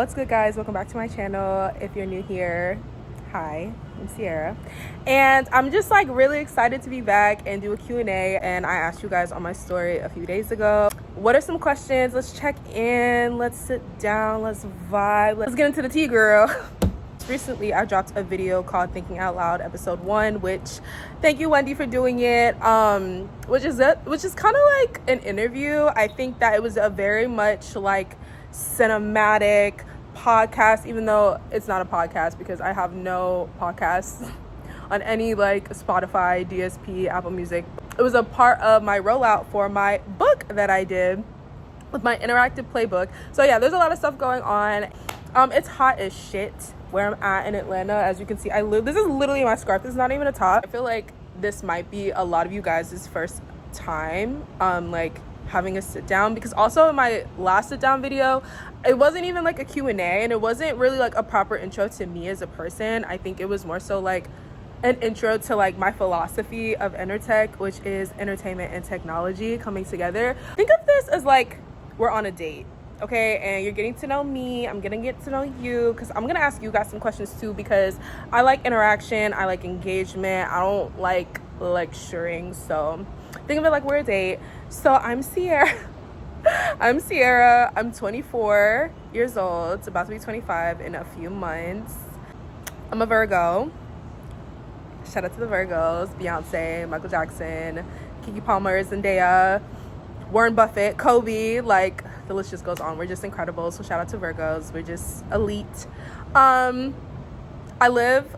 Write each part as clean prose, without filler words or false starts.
What's good, guys? Welcome back to my channel. If you're new here, hi, I'm Sierra, and I'm just like really excited to be back and do a Q&A. And I asked you guys on my story a few days ago, what are some questions? Let's check in, let's sit down, let's vibe, let's get into the tea, girl. Recently I dropped a video called Thinking Out Loud episode 1, which thank you, Wendy, for doing it, which is kind of like an interview. I think that it was a very much like cinematic podcast, even though it's not a podcast because I have no podcasts on any like Spotify, DSP, Apple Music. It was a part of my rollout for my book that I did with my interactive playbook. So yeah, there's a lot of stuff going on. It's hot as shit where I'm at in Atlanta. As you can see, this is literally my scarf. This is not even a top. I feel like this might be a lot of you guys' first time like having a sit down, because also in my last sit down video, it wasn't even like a Q&A, and it wasn't really like a proper intro to me as a person. I think it was more so like an intro to like my philosophy of entertech, which is entertainment and technology coming together. Think of this as like we're on a date, okay, and you're getting to know me, I'm gonna get to know you, because I'm gonna ask you guys some questions too, because I like interaction, I like engagement, I don't like lecturing. So think of it like we're a date. So I'm Sierra. I'm 24 years old, about to be 25 in a few months. I'm a Virgo. Shout out to the Virgos: Beyonce, Michael Jackson, Keke Palmer, Zendaya, Warren Buffett, Kobe, like the list just goes on. We're just incredible. So shout out to Virgos. We're just elite. I live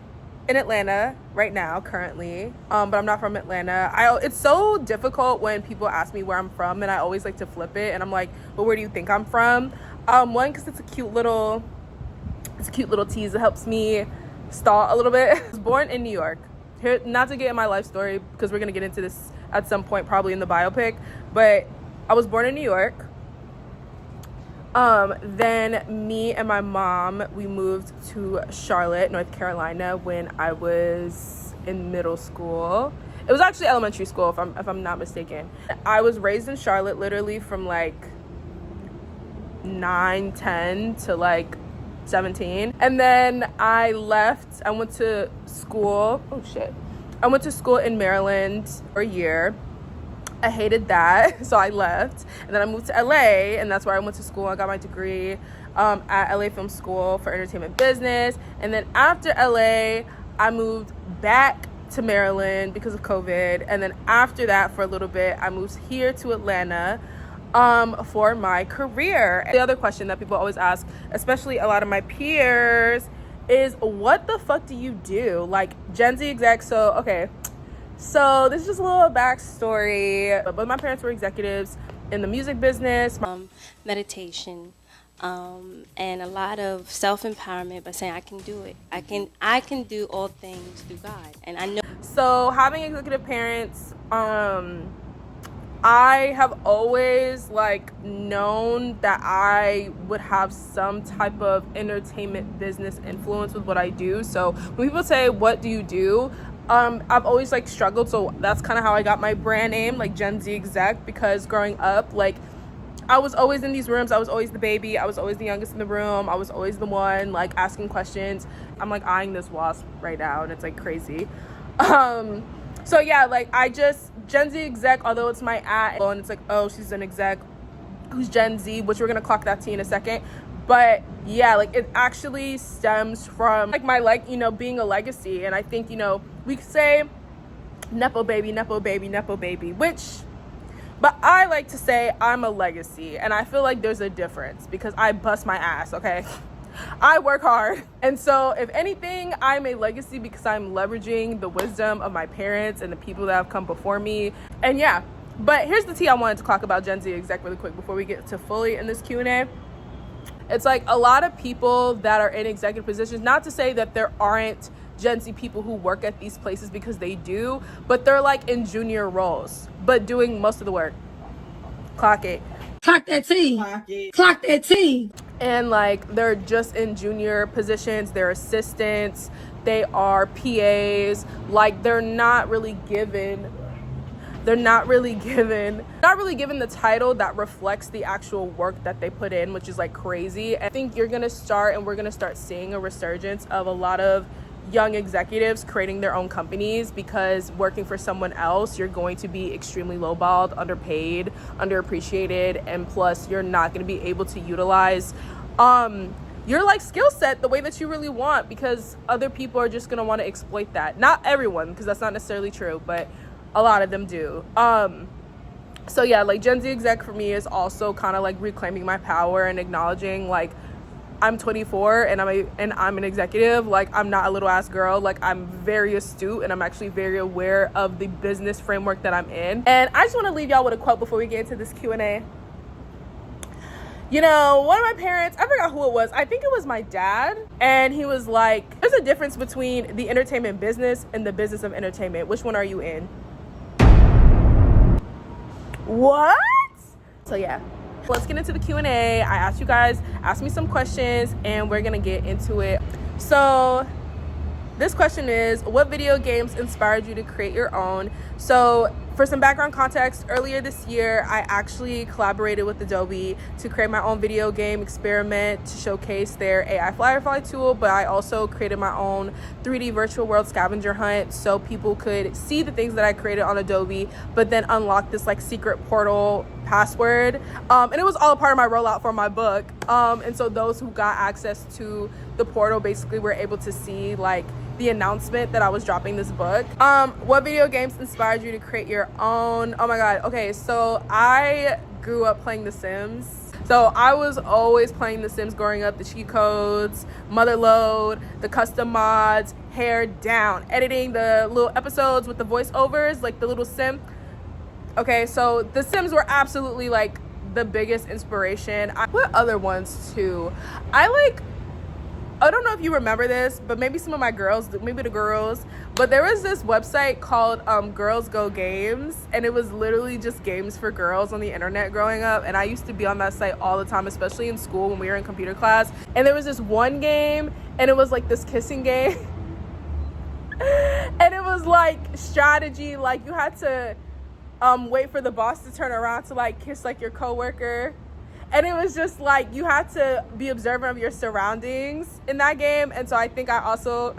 in Atlanta right now currently, but I'm not from Atlanta. It's so difficult when people ask me where I'm from, and I always like to flip it, and I'm like, but where do you think I'm from? One, because it's a cute little tease. It helps me stall a little bit. I was born in New York. Here, not to get in my life story, because we're gonna get into this at some point probably in the biopic, but I was born in New York. Then me and my mom, we moved to Charlotte, North Carolina when I was in middle school. It was actually elementary school, if I'm not mistaken. I was raised in Charlotte literally from like 9, 10 to like 17. And then I left. I went to school. I went to school in Maryland for a year. I hated that, so I left, and then I moved to LA, and that's where I went to school. I got my degree at LA Film School for entertainment business. And then after LA, I moved back to Maryland because of COVID. And then after that, for a little bit, I moved here to Atlanta for my career. The other question that people always ask, especially a lot of my peers, is what the fuck do you do? Like Gen Z exec. So this is just a little backstory. But my parents were executives in the music business. Meditation, and a lot of self-empowerment by saying I can do it. I can do all things through God, and I know. So having executive parents, I have always like known that I would have some type of entertainment business influence with what I do. So when people say, what do you do? I've always like struggled, so that's kind of how I got my brand name, like Gen Z exec, because growing up, like I was always in these rooms, I was always the baby, I was always the youngest in the room, I was always the one like asking questions. I'm like eyeing this wasp right now, and it's like crazy. So yeah, like Gen Z exec, although it's my at, and it's like, oh, she's an exec who's Gen Z, which we're gonna clock that T in a second. But yeah, like it actually stems from like my being a legacy. And I think, we say nepo baby, but I like to say I'm a legacy, and I feel like there's a difference because I bust my ass, okay? I work hard. And so if anything, I'm a legacy because I'm leveraging the wisdom of my parents and the people that have come before me. And yeah, but here's the tea I wanted to talk about Gen Z exec really quick before we get to fully in this Q&A. It's like a lot of people that are in executive positions, not to say that there aren't Gen Z people who work at these places, because they do, but they're like in junior roles, but doing most of the work. Clock it. Clock that T. Clock that T. And like they're just in junior positions, they're assistants, they are PAs, like they're not really given they're not really given the title that reflects the actual work that they put in, which is like crazy. I think we're gonna start seeing a resurgence of a lot of young executives creating their own companies, because working for someone else, you're going to be extremely lowballed, underpaid, underappreciated, and plus you're not going to be able to utilize your like skill set the way that you really want, because other people are just going to want to exploit that. Not everyone, because that's not necessarily true, but a lot of them do. So yeah, like Gen Z exec for me is also kind of like reclaiming my power and acknowledging like I'm 24 and I'm an executive. Like, I'm not a little ass girl. Like, I'm very astute and I'm actually very aware of the business framework that I'm in. And I just want to leave y'all with a quote before we get into this Q&A. You know, one of my parents, I forgot who it was. I think it was my dad. And he was like, there's a difference between the entertainment business and the business of entertainment. Which one are you in? What? So yeah. Let's get into the Q&A. I asked you guys, ask me some questions, and we're gonna get into it. So this question is, what video games inspired you to create your own? So for some background context, earlier this year, I actually collaborated with Adobe to create my own video game experiment to showcase their AI Firefly tool, but I also created my own 3D virtual world scavenger hunt so people could see the things that I created on Adobe, but then unlock this like secret portal password. And it was all a part of my rollout for my book. And so those who got access to the portal basically were able to see like the announcement that I was dropping this book. What video games inspired you to create your own? Oh my god. Okay, so I grew up playing The Sims. So I was always playing The Sims growing up. The cheat codes, motherload, the custom mods, hair down, editing the little episodes with the voiceovers, like the little sim. Okay, so The Sims were absolutely like the biggest inspiration. What other ones too? I don't know if you remember this, but maybe some of my girls, maybe the girls, but there was this website called Girls Go Games, and it was literally just games for girls on the internet growing up. And I used to be on that site all the time, especially in school when we were in computer class. And there was this one game, and it was like this kissing game. And it was like strategy, like you had to wait for the boss to turn around to like kiss like your coworker. And it was just like you had to be observant of your surroundings in that game. And so I think I also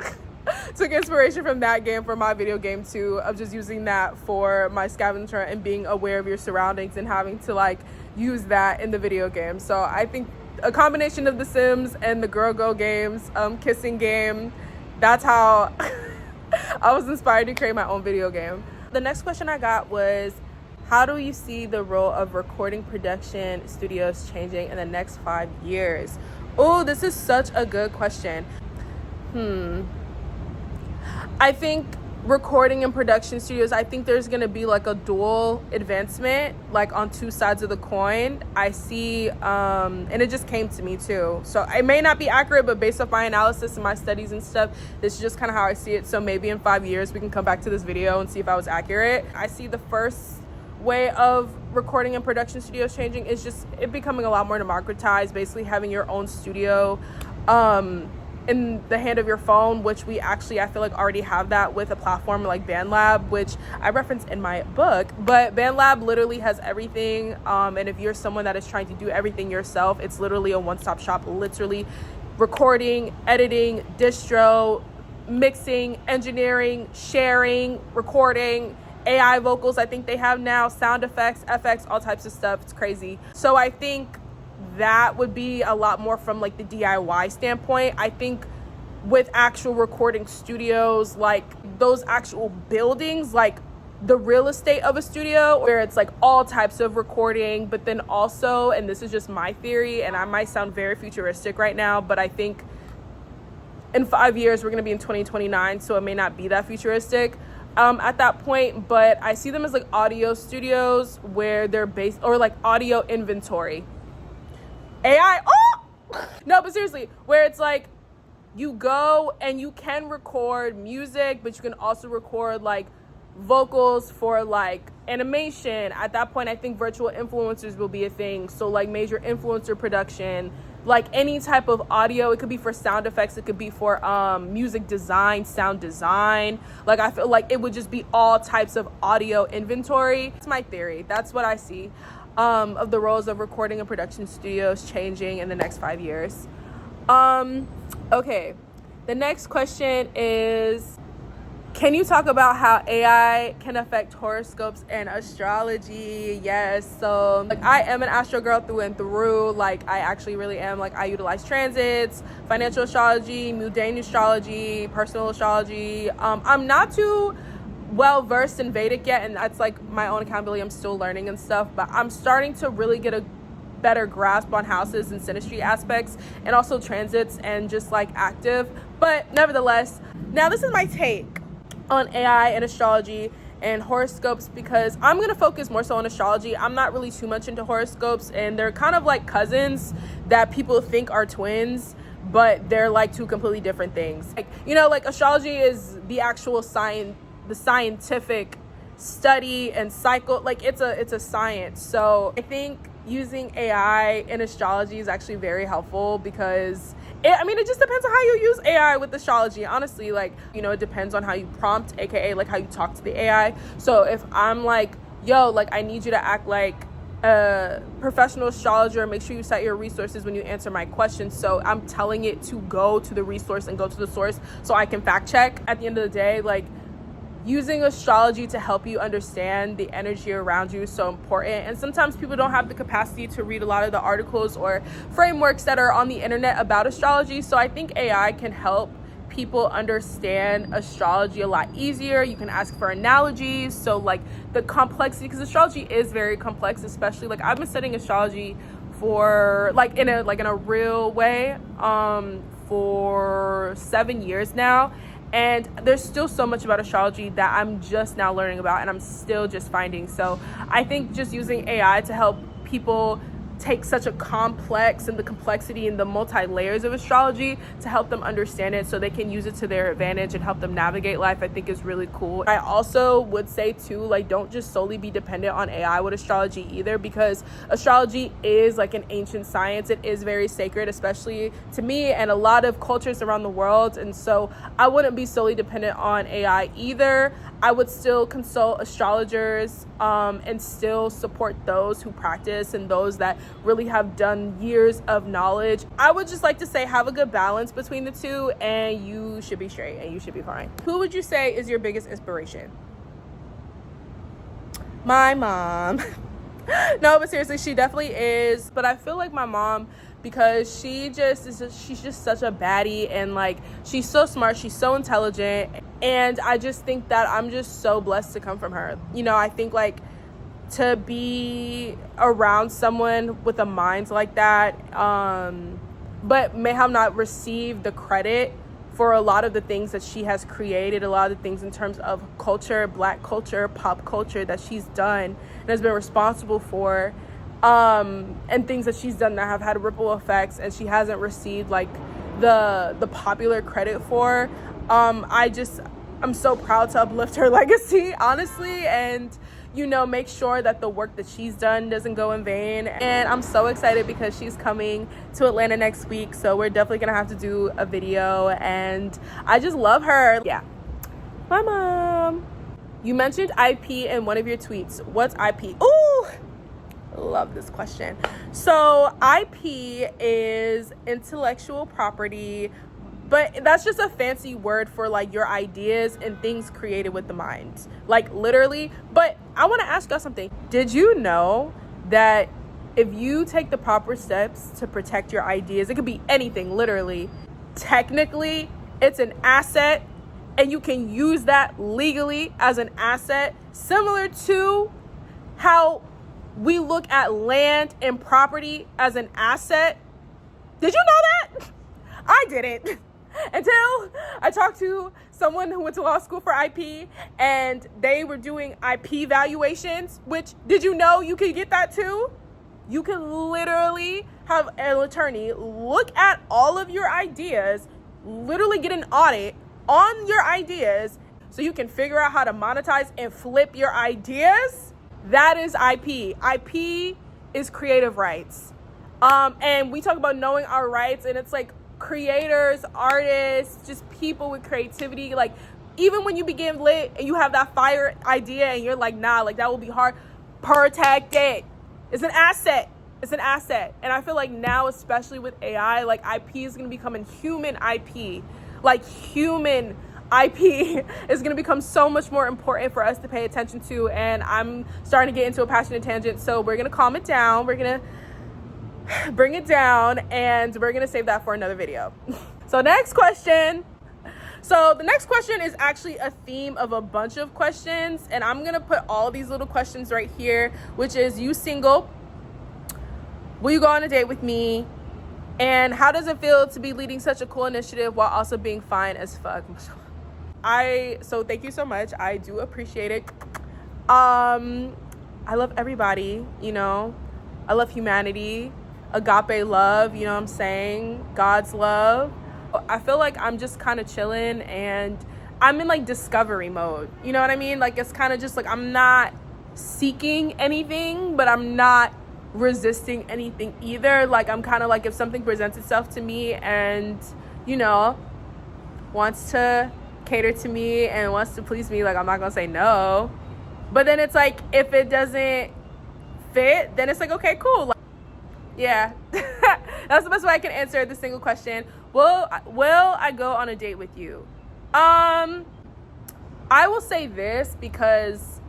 took inspiration from that game for my video game too, of just using that for my scavenger and being aware of your surroundings and having to like use that in the video game. So I think a combination of The Sims and the Girl Go Games kissing game, that's how I was inspired to create my own video game. The next question I got was, how do you see the role of recording production studios changing in the next 5 years? Oh, this is such a good question. I think recording and production studios, I think there's going to be like a dual advancement, like on two sides of the coin. I see, and it just came to me too. So it may not be accurate, but based off my analysis and my studies and stuff, this is just kind of how I see it. So maybe in 5 years, we can come back to this video and see if I was accurate. I see the first way of recording and production studios changing is just it becoming a lot more democratized, basically having your own studio in the hand of your phone, which we actually, I feel like, already have that with a platform like BandLab, which I reference in my book. But BandLab literally has everything, and if you're someone that is trying to do everything yourself, it's literally a one-stop shop, literally recording, editing, distro, mixing, engineering, sharing, recording, AI vocals, I think they have now, sound effects, FX, all types of stuff. It's crazy. So I think that would be a lot more from like the DIY standpoint. I think with actual recording studios, like those actual buildings, like the real estate of a studio, where it's like all types of recording, but then also, and this is just my theory, and I might sound very futuristic right now, but I think in 5 years, we're going to be in 2029, so it may not be that futuristic at that point, but I see them as like audio studios where they're based, or like audio inventory. AI, no, but seriously, where it's like you go and you can record music, but you can also record like vocals for like animation. At that point, I think virtual influencers will be a thing. So like major influencer production, like any type of audio. It could be for sound effects, it could be for music design, sound design. Like I feel like it would just be all types of audio inventory. It's my theory. That's what I see of the roles of recording and production studios changing in the next 5 years. Okay, the next question is, can you talk about how AI can affect horoscopes and astrology? Yes. So like I am an astro girl through and through. Like I actually really am. Like I utilize transits, financial astrology, mundane astrology, personal astrology. I'm not too well versed in Vedic yet, and that's like my own accountability. I'm still learning and stuff, but I'm starting to really get a better grasp on houses and synastry aspects, and also transits and just like active. But nevertheless, now this is my take on AI and astrology and horoscopes, because I'm going to focus more so on astrology. I'm not really too much into horoscopes, and they're kind of like cousins that people think are twins, but they're like two completely different things. Like, you know, like astrology is the actual science, the scientific study and cycle. Like it's a science. So I think using AI in astrology is actually very helpful, because it just depends on how you use AI with astrology. Honestly, like, you know, it depends on how you prompt, aka like how you talk to the AI. So if I'm like, yo, like I need you to act like a professional astrologer, make sure you cite your resources when you answer my questions. So I'm telling it to go to the resource and go to the source so I can fact check. At the end of the day, like, using astrology to help you understand the energy around you is so important. And sometimes people don't have the capacity to read a lot of the articles or frameworks that are on the internet about astrology. So I think AI can help people understand astrology a lot easier. You can ask for analogies. So like the complexity, because astrology is very complex, especially like I've been studying astrology for like in a real way for 7 years now. And there's still so much about astrology that I'm just now learning about, and I'm still just finding. So I think just using AI to help people take such a complex and the complexity and the multi-layers of astrology to help them understand it so they can use it to their advantage and help them navigate life, I think is really cool. I also would say too, like, don't just solely be dependent on AI with astrology either, because astrology is like an ancient science. It is very sacred, especially to me and a lot of cultures around the world. And so I wouldn't be solely dependent on AI either. I would still consult astrologers and still support those who practice and those that really have done years of knowledge. I would just like to say, have a good balance between the two, and you should be straight and you should be fine. Who would you say is your biggest inspiration? My mom. No, but seriously, she definitely is. But I feel like my mom, because she's just such a baddie, and like she's so smart, she's so intelligent, and I just think that I'm just so blessed to come from her. You know, I think like to be around someone with a mind like that, but may have not received the credit for a lot of the things that she has created, a lot of the things in terms of culture, Black culture, pop culture that she's done and has been responsible for, and things that she's done that have had ripple effects and she hasn't received like the popular credit for. I'm so proud to uplift her legacy, honestly, and you know, make sure that the work that she's done doesn't go in vain. And I'm so excited because she's coming to Atlanta next week, so we're definitely gonna have to do a video, and I just love her. Yeah. My mom. You mentioned IP in one of your tweets. What's IP? Ooh, love this question. So IP is intellectual property, but that's just a fancy word for like your ideas and things created with the mind, like literally. But I want to ask y'all something. Did you know that if you take the proper steps to protect your ideas, it could be anything, literally, technically it's an asset, and you can use that legally as an asset, similar to how we look at land and property as an asset? Did you know that? I didn't. Until I talked to someone who went to law school for IP, and they were doing IP valuations, which, did you know you could get that too? You can literally have an attorney look at all of your ideas, literally get an audit on your ideas so you can figure out how to monetize and flip your ideas. That is IP. IP is creative rights. And we talk about knowing our rights, and it's like creators, artists, just people with creativity. Like, even when you begin lit and you have that fire idea and you're like, nah, like that will be hard, protect it. It's an asset. It's an asset. And I feel like now, especially with AI, like IP is going to become a human IP. Like human IP is going to become so much more important for us to pay attention to. And I'm starting to get into a passionate tangent. So we're going to calm it down. We're going to bring it down, and we're going to save that for another video. So next question. So the next question is actually a theme of a bunch of questions. And I'm going to put all these little questions right here, which is, you single? Will you go on a date with me? And how does it feel to be leading such a cool initiative while also being fine as fuck? So thank you so much. I do appreciate it. I love everybody, you know. I love humanity, agape love, you know what I'm saying? God's love. I feel like I'm just kind of chilling, and I'm in like discovery mode. You know what I mean? Like, it's kind of just like, I'm not seeking anything, but I'm not resisting anything either. Like, I'm kind of like, if something presents itself to me and, you know, wants to cater to me and wants to please me, like, I'm not gonna say no. But then it's like, if it doesn't fit, then it's like, okay, cool. Like, yeah. That's the best way I can answer the single question. Will I go on a date with you? I will say this, because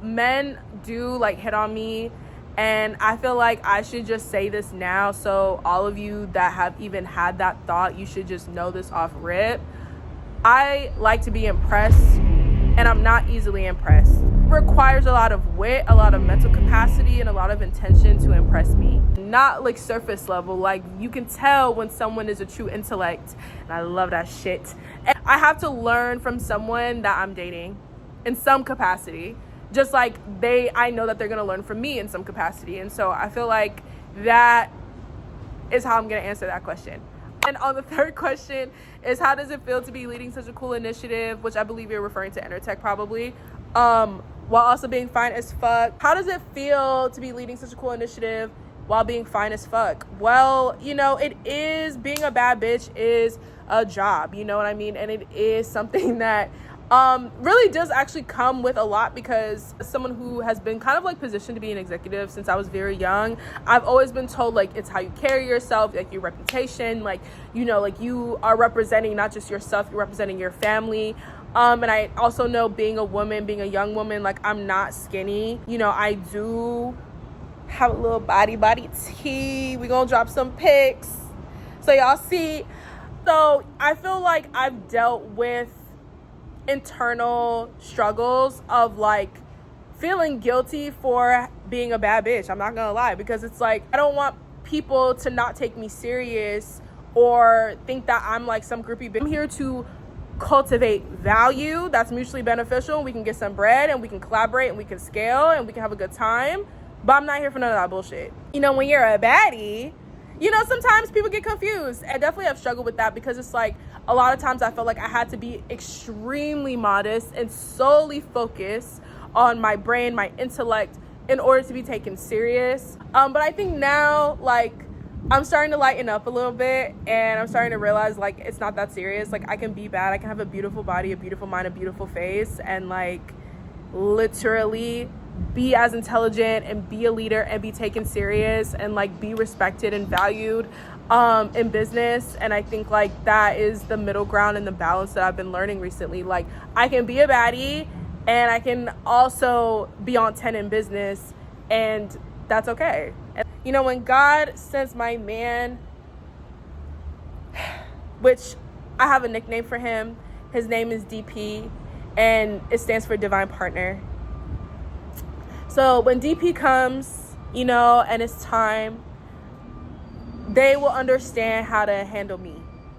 men do like hit on me, and I feel like I should just say this now, so all of you that have even had that thought, you should just know this off rip. I like to be impressed, and I'm not easily impressed. It requires a lot of wit, a lot of mental capacity, and a lot of intention to impress me. Not like surface level. Like, you can tell when someone is a true intellect, and I love that shit. And I have to learn from someone that I'm dating in some capacity, just like I know that they're gonna learn from me in some capacity. And so I feel like that is how I'm gonna answer that question. And on the third question is, how does it feel to be leading such a cool initiative, which I believe you're referring to entertech probably, while also being fine as fuck. How does it feel to be leading such a cool initiative while being fine as fuck? Well, you know, being a bad bitch is a job, you know what I mean? And it is something that really does actually come with a lot, because as someone who has been kind of like positioned to be an executive since I was very young, I've always been told, like, it's how you carry yourself, like your reputation, like, you know, like you are representing not just yourself, you're representing your family. And I also know, being a woman, being a young woman, like, I'm not skinny. You know, I do have a little body tea. We gonna drop some pics so y'all see. So I feel like I've dealt with internal struggles of like feeling guilty for being a bad bitch. I'm not gonna lie, because it's like, I don't want people to not take me serious or think that I'm like some groupie bitch. I'm here to cultivate value that's mutually beneficial. We can get some bread, and we can collaborate, and we can scale, and we can have a good time. But I'm not here for none of that bullshit. You know, when you're a baddie, you know, sometimes people get confused. I definitely have struggled with that, because it's like, a lot of times I felt like I had to be extremely modest and solely focus on my brain, my intellect, in order to be taken serious. But I think now, like, I'm starting to lighten up a little bit, and I'm starting to realize, like, it's not that serious. Like, I can be bad. I can have a beautiful body, a beautiful mind, a beautiful face, and like literally be as intelligent and be a leader and be taken serious and like be respected and valued in business. And I think like that is the middle ground and the balance that I've been learning recently. Like, I can be a baddie, and I can also be on 10 in business, and that's okay. And, you know, when God sends my man, which I have a nickname for him, his name is DP, and it stands for Divine Partner. So when DP comes, you know, and it's time, they will understand how to handle me.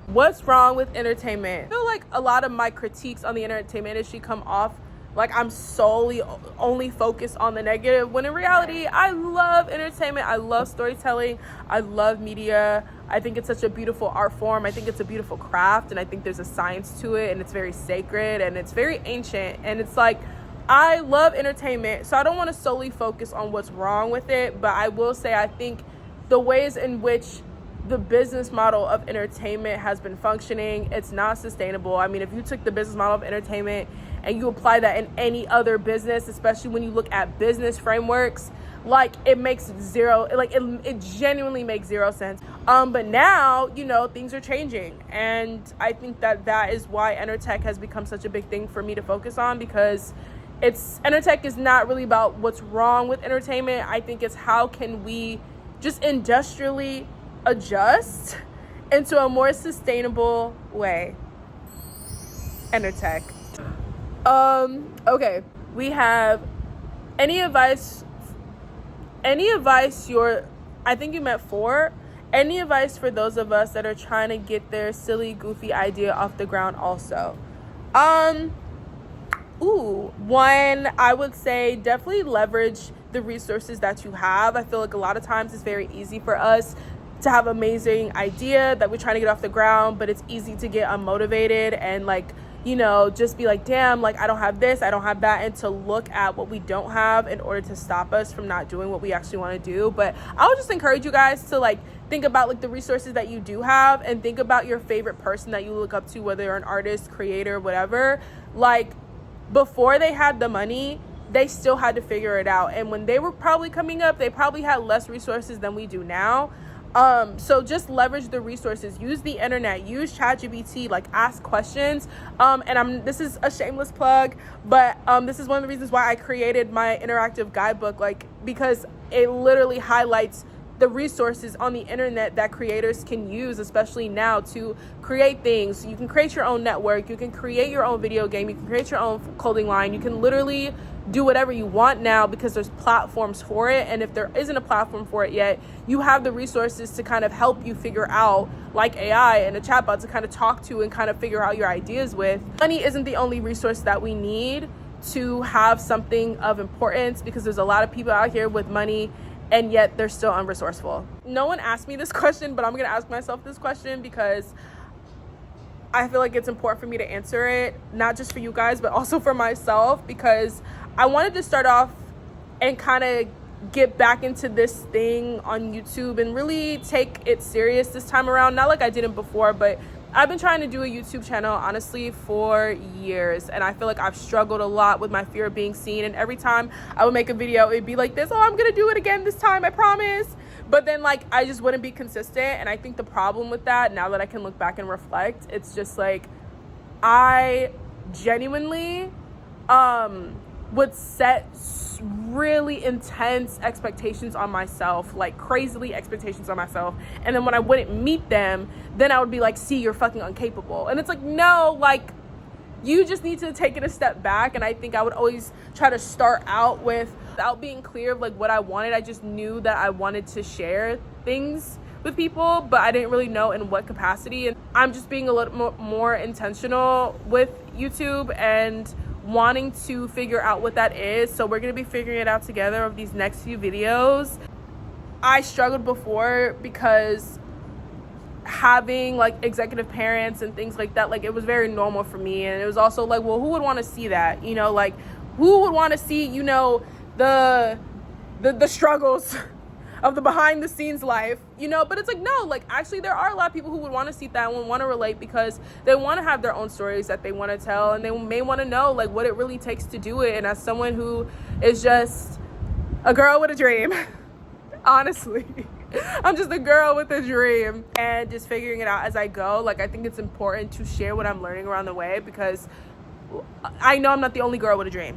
What's wrong with entertainment? I feel like a lot of my critiques on the entertainment industry come off like I'm solely only focused on the negative, when in reality, I love entertainment. I love storytelling. I love media. I think it's such a beautiful art form. I think it's a beautiful craft, and I think there's a science to it, and it's very sacred, and it's very ancient. And it's like, I love entertainment, so I don't want to solely focus on what's wrong with it, but I will say I think the ways in which the business model of entertainment has been functioning, it's not sustainable. I mean, if you took the business model of entertainment and you apply that in any other business, especially when you look at business frameworks, like it makes zero, like it genuinely makes zero sense. But now, you know, things are changing, and I think that is why entertech has become such a big thing for me to focus on, because entertech is not really about what's wrong with entertainment. I think it's how can we just industrially adjust into a more sustainable way. Entertech. Okay, we have any advice I think you meant for any advice for those of us that are trying to get their silly, goofy idea off the ground also. One, I would say definitely leverage the resources that you have. I feel like a lot of times it's very easy for us to have amazing idea that we're trying to get off the ground, but it's easy to get unmotivated and like, you know, just be like, damn, like I don't have this, I don't have that, and to look at what we don't have in order to stop us from not doing what we actually want to do. But I would just encourage you guys to like think about like the resources that you do have, and think about your favorite person that you look up to, whether you're an artist, creator, whatever. Like before they had the money, they still had to figure it out, and when they were probably coming up, they probably had less resources than we do now. So just leverage the resources, use the internet, use ChatGPT, like ask questions. This is a shameless plug, but this is one of the reasons why I created my interactive guidebook, like because it literally highlights the resources on the internet that creators can use, especially now, to create things. You can create your own network, you can create your own video game, you can create your own clothing line, you can literally do whatever you want now because there's platforms for it. And if there isn't a platform for it yet, you have the resources to kind of help you figure out, like AI and a chatbot to kind of talk to and kind of figure out your ideas with. Money isn't the only resource that we need to have something of importance, because there's a lot of people out here with money and yet they're still unresourceful. No one asked me this question, but I'm gonna ask myself this question because I feel like it's important for me to answer it, not just for you guys, but also for myself, because I wanted to start off and kind of get back into this thing on YouTube and really take it serious this time around. Not like I didn't before, but I've been trying to do a YouTube channel, honestly, for years. And I feel like I've struggled a lot with my fear of being seen. And every time I would make a video, it'd be like this, oh, I'm going to do it again this time, I promise. But then like, I just wouldn't be consistent. And I think the problem with that, now that I can look back and reflect, it's just like, I genuinely would set really intense expectations on myself, like crazily expectations on myself, and then when I wouldn't meet them, then I would be like, see, you're fucking incapable. And it's like, no, like you just need to take it a step back. And I think I would always try to start out without being clear of like what I wanted. I just knew that I wanted to share things with people, but I didn't really know in what capacity. And I'm just being a little more intentional with YouTube and wanting to figure out what that is. So we're going to be figuring it out together over these next few videos. I struggled before because having like executive parents and things like that, like it was very normal for me. And it was also like, well, who would want to see that? You know, like who would want to see, you know, the struggles of the behind the scenes life, you know? But it's like, no, like actually there are a lot of people who would want to see that and would want to relate, because they want to have their own stories that they want to tell, and they may want to know like what it really takes to do it. And as someone who is just a girl with a dream, honestly, I'm just a girl with a dream and just figuring it out as I go. Like I think it's important to share what I'm learning around the way, because I know I'm not the only girl with a dream,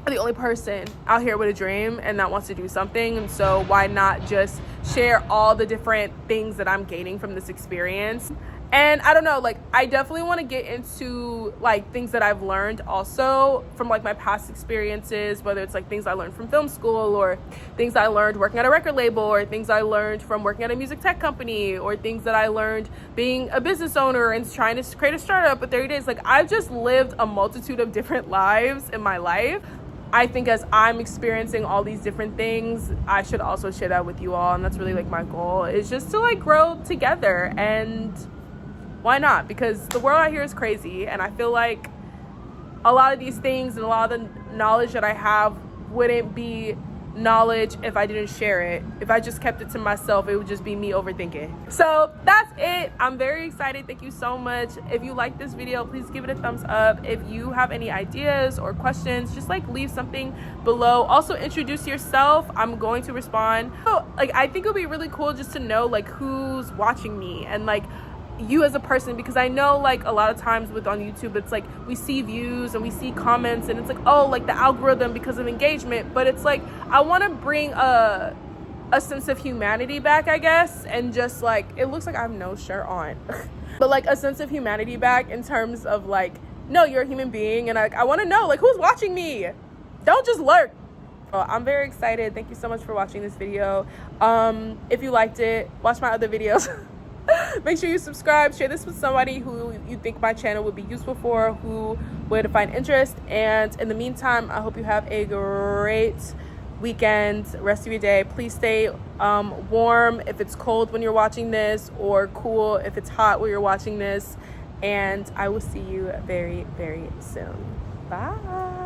the only person out here with a dream and that wants to do something. And so why not just share all the different things that I'm gaining from this experience? And I don't know, like I definitely want to get into like things that I've learned also from like my past experiences, whether it's like things I learned from film school, or things I learned working at a record label, or things I learned from working at a music tech company, or things that I learned being a business owner and trying to create a startup at 30 days. Like I've just lived a multitude of different lives in my life. I think as I'm experiencing all these different things, I should also share that with you all. And that's really like my goal, is just to like grow together. And why not? Because the world out here is crazy. And I feel like a lot of these things and a lot of the knowledge that I have wouldn't be knowledge if I didn't share it. If I just kept it to myself, it would just be me overthinking. So that's it. I'm very excited. Thank you so much. If you like this video, please give it a thumbs up. If you have any ideas or questions, just like leave something below. Also introduce yourself. I'm going to respond. So like, I think it would be really cool just to know like who's watching me and like you as a person, because I know like a lot of times with on YouTube it's like we see views and we see comments and it's like, oh, like the algorithm because of engagement, but it's like I want to bring a sense of humanity back, I guess, and just like, it looks like I have no shirt on but like a sense of humanity back in terms of like, no, you're a human being and I want to know like who's watching me. Don't just lurk. Well, I'm very excited. Thank you so much for watching this video. If you liked it, watch my other videos. Make sure you subscribe, share this with somebody who you think my channel would be useful for, who would find interest. And in the meantime, I hope you have a great weekend, rest of your day. Please stay warm if it's cold when you're watching this, or cool if it's hot when you're watching this. And I will see you very, very soon. Bye.